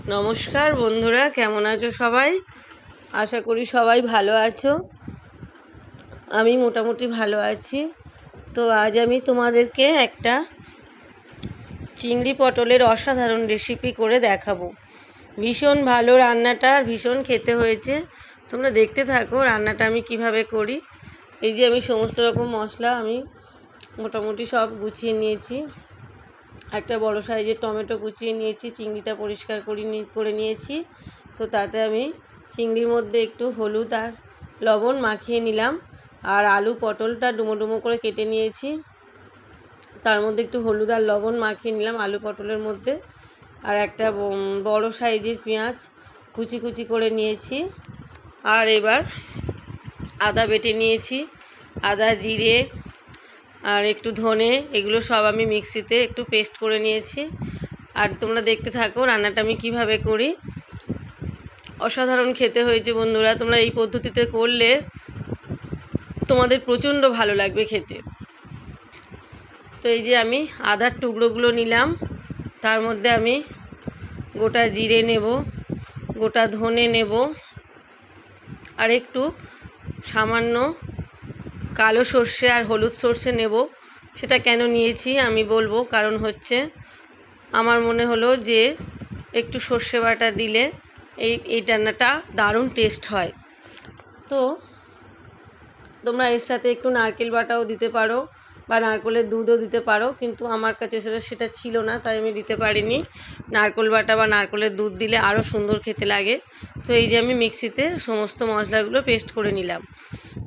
নমস্কার বন্ধুরা, কেমন আছো সবাই? আশা করি সবাই ভালো আছো। আমি মোটামুটি ভালো আছি। তো আজ আমি তোমাদেরকে একটা চিংড়ি পটলের অসাধারণ রেসিপি করে দেখাবো। ভীষণ ভালো রান্নাটা, আর ভীষণ খেতে হয়েছে। তোমরা দেখতে থাকো রান্নাটা আমি কিভাবে করি। এই যে আমি সমস্ত রকম মশলা আমি মোটামুটি সব গুছিয়ে নিয়েছি। একটা বড় সাইজের টমেটো কুচিয়ে নিয়েছি, চিংড়িটা পরিষ্কার করে নিয়েছি। তো তাতে আমি চিংড়ির মধ্যে একটু হলুদ আর লবণ মাখিয়ে নিলাম, আর আলু পটলটা ডুমো ডুমো করে কেটে নিয়েছি, তার মধ্যে একটু হলুদ আর লবণ মাখিয়ে নিলাম আলু পটলের মধ্যে। আর একটা বড় সাইজের পেঁয়াজ কুচি কুচি করে নিয়েছি। আর এবার আদা বেটে নিয়েছি, আদা, জিরে আর একটু ধনে, এগুলো সব আমি মিক্সিতে একটু পেস্ট করে নিয়েছি। আর তোমরা দেখতে থাকো রান্নাটা আমি কিভাবে করি। অসাধারণ খেতে হয়েছে বন্ধুরা। তোমরা এই পদ্ধতিতে করলে তোমাদের প্রচণ্ড ভালো লাগবে খেতে। তো এই যে আমি আদার টুকরোগুলো নিলাম, তার মধ্যে আমি গোটা জিরে নেব, গোটা ধনে নেব, আর একটু সামান্য কালো সর্ষে আর হলুদ সর্ষে নেব। সেটা কেন নিয়েছি আমি বলবো, কারণ হচ্ছে আমার মনে হলো যে একটু সর্ষে বাটা দিলে এই রান্নাটা দারুণ টেস্ট হয়। তো তোমরা এর সাথে একটু নারকেল বাটাও দিতে পারো বা নারকেলের দুধও দিতে পারো, কিন্তু আমার কাছে সেটা ছিল না, তাই আমি দিতে পারিনি। নারকেল বাটা বা নারকেলের দুধ দিলে আরও সুন্দর খেতে লাগে। তো এই যে আমি মিক্সিতে সমস্ত মশলাগুলো পেস্ট করে নিলাম।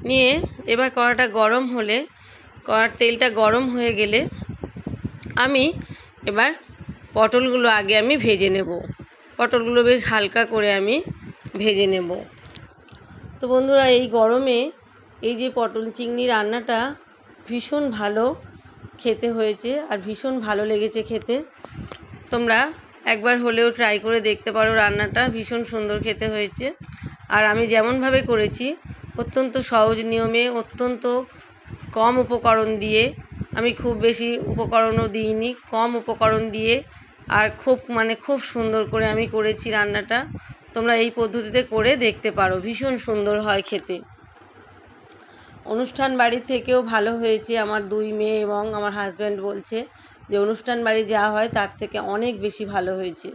নিয়ে এবার কড়াটা গরম হলে, কড়ার তেলটা গরম হয়ে গেলে আমি এবার পটলগুলো আগে আমি ভেজে নেব। পটলগুলো বেশ হালকা করে আমি ভেজে নেব। তো বন্ধুরা, এই গরমে এই যে পটল চিংড়ি রান্নাটা ভীষণ ভালো খেতে হয়েছে, আর ভীষণ ভালো লেগেছে খেতে। তোমরা একবার হলেও ট্রাই করে দেখতে পারো, রান্নাটা ভীষণ সুন্দর খেতে হয়েছে। আর আমি যেমনভাবে করেছি অত্যন্ত সহজ নিয়মে, অত্যন্ত কম উপকরণ দিয়ে, আমি খুব বেশি উপকরণও দিইনি, কম উপকরণ দিয়ে, আর খুব সুন্দর করে আমি করেছি রান্নাটা। তোমরা এই পদ্ধতিতে করে দেখতে পারো, ভীষণ সুন্দর হয় খেতে। অনুষ্ঠান বাড়ির থেকেও ভালো হয়েছে। আমার দুই মেয়ে এবং আমার হাজব্যান্ড বলছে যে অনুষ্ঠান বাড়ি যা হয় তার থেকে অনেক বেশি ভালো হয়েছে।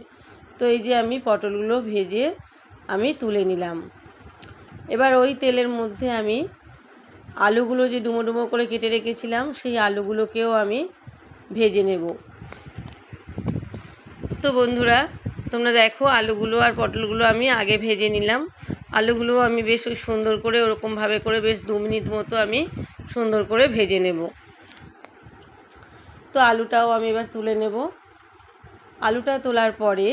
তো এই যে আমি পটলগুলো ভেজে আমি তুলে নিলাম। এবার ওই তেলের মধ্যে আমি আলুগুলো যে ডুমো ডুমো করে কেটে রেখেছিলাম, সেই আলুগুলোকেও আমি ভেজে নেব। তো বন্ধুরা, তোমরা দেখো আলুগুলো আর পটলগুলো আমি আগে ভেজে নিলাম। আলুগুলো আমি বেশ সুন্দর করে ওরকমভাবে করে বেশ 2 মিনিট মতো আমি সুন্দর করে ভেজে নেব। তো আলুটাও আমি এবার তুলে নেব। আলুটা তোলার পরে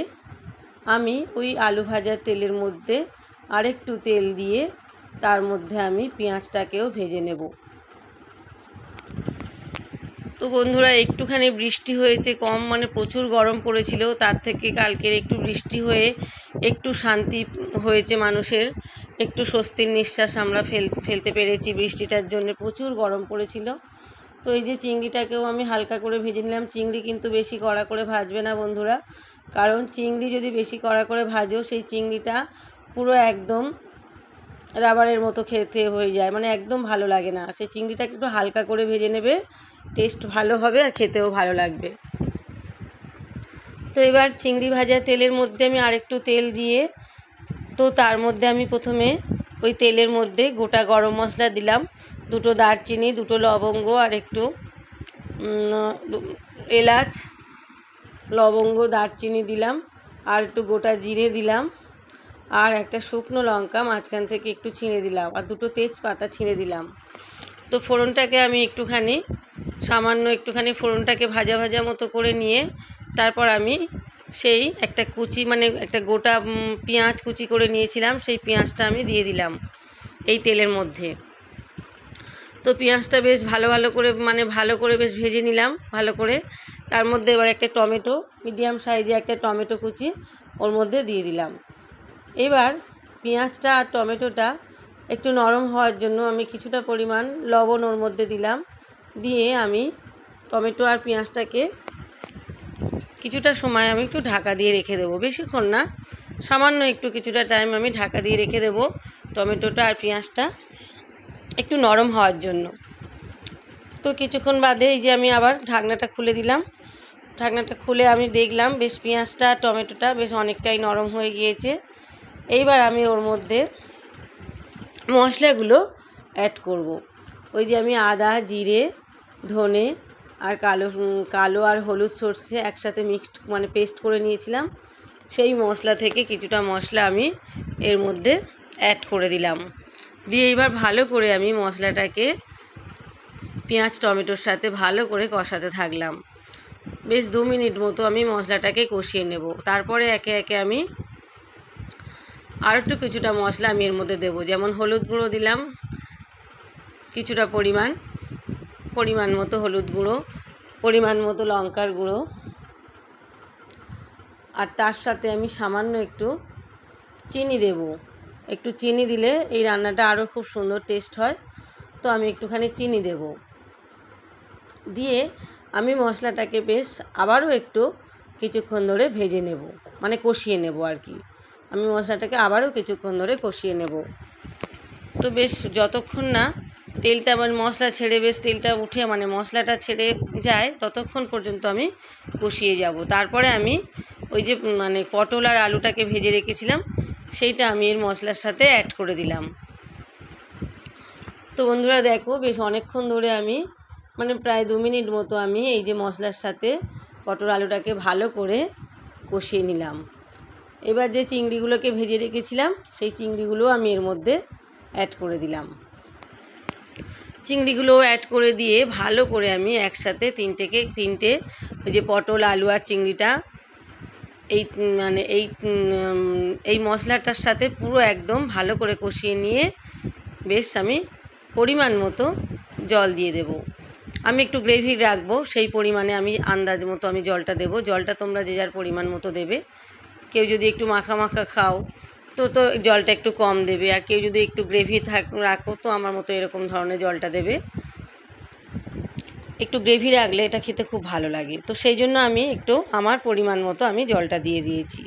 আমি ওই আলু ভাজার তেলের মধ্যে আরেকটু তেল দিয়ে তার মধ্যে আমি পেঁয়াজটাকেও ভেজে নেব। তো বন্ধুরা, একটুখানি বৃষ্টি হয়েছে, কম মানে প্রচুর গরম পড়েছিল, তার থেকে কালকের একটু বৃষ্টি হয়ে একটু শান্তি হয়েছে মানুষের, একটু স্বস্তির নিঃশ্বাস আমরা ফেলতে পেরেছি বৃষ্টিটার জন্য। প্রচুর গরম পড়েছিল। তো এই যে চিংড়িটাকেও আমি হালকা করে ভেজে নিলাম। চিংড়ি কিন্তু বেশি কড়া করে ভাজবে না বন্ধুরা, কারণ চিংড়ি যদি বেশি কড়া করে ভাজো সেই চিংড়িটা পুরো একদম রাবারের মতো খেতে হয়ে যায়, মানে একদম ভালো লাগে না। সেই চিংড়িটাকে একটু হালকা করে ভেজে নেবে, টেস্ট ভালো হবে আর খেতেও ভালো লাগবে। তো এবার চিংড়ি ভাজা তেলের মধ্যে আমি আরেকটু তেল দিয়ে, তো তার মধ্যে আমি প্রথমে ওই তেলের মধ্যে গোটা গরম মশলা দিলাম, 2টো দারচিনি, 2টো লবঙ্গ, আর একটু এলাচ, লবঙ্গ, দারচিনি দিলাম, আর একটু গোটা জিরে দিলাম, আর একটা শুকনো লঙ্কা মাঝখান থেকে একটু ছিঁড়ে দিলাম, আর 2টো তেজপাতা ছিঁড়ে দিলাম। তো ফোড়নটাকে আমি সামান্য একটুখানি ফোড়নটাকে ভাজা ভাজা মতো করে নিয়ে, তারপর আমি সেই একটা একটা গোটা পেঁয়াজ কুচি করে নিয়েছিলাম, সেই পেঁয়াজটা আমি দিয়ে দিলাম এই তেলের মধ্যে। তো পেঁয়াজটা বেশ ভালো করে বেশ ভেজে নিলাম ভালো করে। তার মধ্যে এবার একটা টমেটো, মিডিয়াম সাইজে একটা টমেটো কুচি ওর মধ্যে দিয়ে দিলাম। এবার পেঁয়াজটা আর টমেটোটা একটু নরম হওয়ার জন্য আমি কিছুটা পরিমাণ লবণ ওর মধ্যে দিলাম। দিয়ে আমি টমেটো আর পেঁয়াজটাকে কিছুটা সময় আমি একটু ঢাকা দিয়ে রেখে দেবো, বেশিক্ষণ না, সামান্য একটু কিছুটা টাইম আমি ঢাকা দিয়ে রেখে দেবো টমেটোটা আর পেঁয়াজটা একটু নরম হওয়ার জন্য। তো কিছুক্ষণ বাদে এই যে আমি আবার ঢাকনাটা খুলে দিলাম। ঢাকনাটা খুলে আমি দেখলাম বেশ পেঁয়াজটা টমেটোটা বেশ অনেকটাই নরম হয়ে গিয়েছে। এইবার আমি ওর মধ্যে মশলাগুলো অ্যাড করব। ওই যে আমি আদা, জিরে, ধনে আর কালো আর হলুদ সর্ষে একসাথে মিক্সড মানে পেস্ট করে নিয়েছিলাম, সেই মশলা থেকে কিছুটা মশলা আমি এর মধ্যে অ্যাড করে দিলাম। দিয়ে এবার ভালো করে আমি মশলাটাকে পেঁয়াজ টমেটোর সাথে ভালো করে কষাতে থাকলাম। বেশ 2 মিনিট মতো আমি মশলাটাকে কষিয়ে নেব। তারপরে একে একে আমি আর একটু কিছুটা মশলা আমি এর মধ্যে দেবো, যেমন হলুদ গুঁড়ো দিলাম কিছুটা পরিমাণ মতো হলুদ গুঁড়ো, পরিমাণ মতো লঙ্কার গুঁড়ো, আর তার সাথে আমি সামান্য একটু চিনি দেব। একটু চিনি দিলে এই রান্নাটা আরও খুব সুন্দর টেস্ট হয়, তো আমি একটুখানি চিনি দেব। দিয়ে আমি মশলাটাকে বেশ আবারও একটু কিছুক্ষণ ধরে ভেজে নেব, মানে কষিয়ে নেব আর কি। আমি মশলাটাকে আবারও কিছুক্ষণ ধরে কষিয়ে নেব। তো বেশ যতক্ষণ না তেলটা মানে মশলা ছেড়ে বেশ তেলটা উঠে মানে মশলাটা ছেড়ে যায় ততক্ষণ পর্যন্ত আমি কষিয়ে যাব। তারপরে আমি ওই যে মানে পটল আর আলুটাকে ভেজে রেখেছিলাম সেইটা আমি এর মশলার সাথে অ্যাড করে দিলাম। তো বন্ধুরা দেখো বেশ অনেকক্ষণ ধরে আমি মানে প্রায় 2 মিনিট মতো আমি এই যে মশলার সাথে পটল আলুটাকে ভালো করে কষিয়ে নিলাম। এবার যে চিংড়িগুলোকে ভেজে রেখেছিলাম সেই চিংড়িগুলো আমি এর মধ্যে অ্যাড করে দিলাম। চিংড়িগুলো অ্যাড করে দিয়ে ভালো করে আমি একসাথে তিনটে ওই যে পটল আলু আর চিংড়িটা এই মশলাটার সাথে পুরো একদম ভালো করে কষিয়ে নিয়ে বেশ আমি পরিমাণ মতো জল দিয়ে দেব। আমি একটু গ্রেভি রাখবো, সেই পরিমাণে আমি আন্দাজ মতো আমি জলটা দেব। জলটা তোমরা যে যার পরিমাণ মতো দেবে। কেউ যদি একটু মাখা মাখা খাও তো জলটা একটু কম দেবে, আর কেউ যদি একটু গ্রেভি রাখো তো আমার মতো এরকম ধরনের জলটা দেবে। একটু গ্রেভি রাখলে এটা খেতে খুব ভালো লাগে, তো সেই জন্য আমি একটু আমার পরিমাণ মতো আমি জলটা দিয়ে দিয়েছি।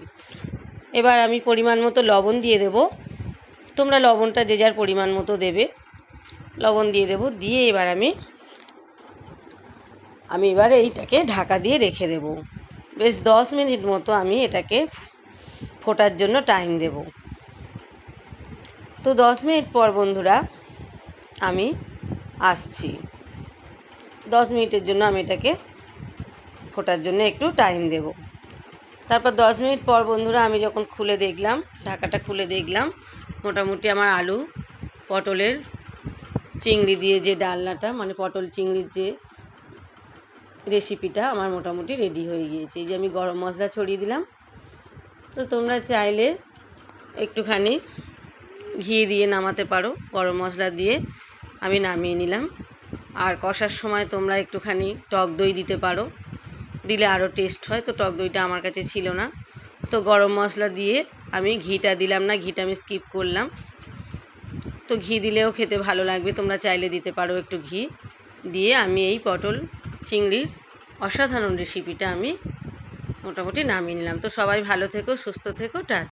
এবার আমি পরিমাণ মতো লবণ দিয়ে দেব। তোমরা লবণটা যে যার পরিমাণ মতো দেবে, লবণ দিয়ে দেব। দিয়ে এবার আমি এবার এইটাকে ঢাকা দিয়ে রেখে দেব। বেশ 10 মিনিট মতো আমি এটাকে ফোটার জন্য টাইম দেব। তো 10 মিনিট পর বন্ধুরা আমি আসছি। 10 মিনিটের জন্য আমি এটাকে ফোটার জন্য একটু টাইম দেব। তারপর 10 মিনিট পর বন্ধুরা আমি যখন খুলে দেখলাম, ঢাকাটা খুলে দেখলাম, মোটামুটি আমার আলু পটলের চিংড়ি দিয়ে যে ডালনাটা মানে পটল চিংড়ির যে রেসিপিটা আমার মোটামুটি রেডি হয়ে গিয়েছে। এই যে আমি গরম মশলা ছড়িয়ে দিলাম। তো তোমরা চাইলে একটুখানি ঘি দিয়ে নামাতে পারো। গরম মশলা দিয়ে আমি নামিয়ে নিলাম। আর কষার সময় তোমরা একটুখানি টক দই দিতে পারো, দিলে আরও টেস্ট হয়। তো টক দইটা আমার কাছে ছিল না, তো গরম মশলা দিয়ে আমি ঘিটা দিলাম না, ঘিটা আমি স্কিপ করলাম। তো ঘি দিলেও খেতে ভালো লাগবে, তোমরা চাইলে দিতে পারো একটু ঘি দিয়ে। আমি এই পটল চিংড়ির অসাধারণ রেসিপিটা আমি মোটামুটি নামিয়ে নিলাম। তো সবাই ভালো থেকো, সুস্থ থেকো, টাটা।